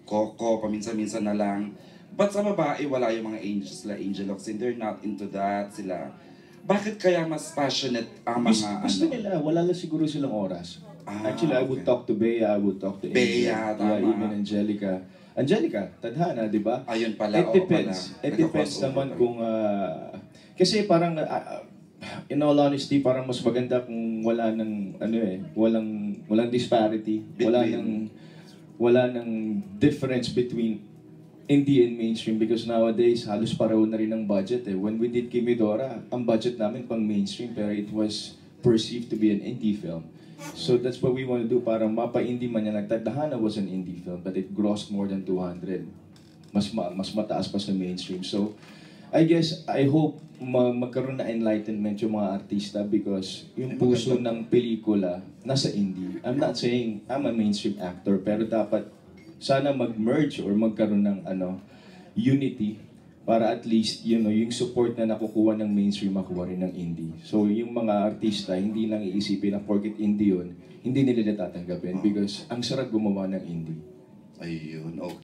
Coco, paminsan-minsan na lang. But sa babae, wala yung mga angels sila, Angel Locsin, they're not into that sila. Bakit kaya mas passionate ang mga Gusto nila, wala lang siguro silang oras. Actually, I would okay. talk to Bea, I would talk to Angel. Bea, tama. Yeah, even Angelica. Angelica, tadhana, di ba? Ayun pala, It oo depends. pala. It depends naman kung... kasi parang, in all honesty, parang mas maganda kung wala ng, walang disparity. Wala ng difference between indie and mainstream because nowadays halos pareho na rin ang budget eh. When we did Kimidora, ang budget namin pang mainstream pero it was perceived to be an indie film. So that's what we want to do para mapa-indie man yan. Tadhana was an indie film but it grossed more than 200. Mas mataas pa sa mainstream. So I guess, I hope magkaroon na enlightenment yung mga artista because yung puso ng pelikula nasa indie. I'm not saying I'm a mainstream actor pero dapat sana mag-merge or magkaroon ng unity para at least yung support na nakukuha ng mainstream makuha rin ng indie. So yung mga artista hindi lang iisipin na porket indie yun, hindi nila tatanggapin because ang sarap gumawa ng indie. Ayun, okay.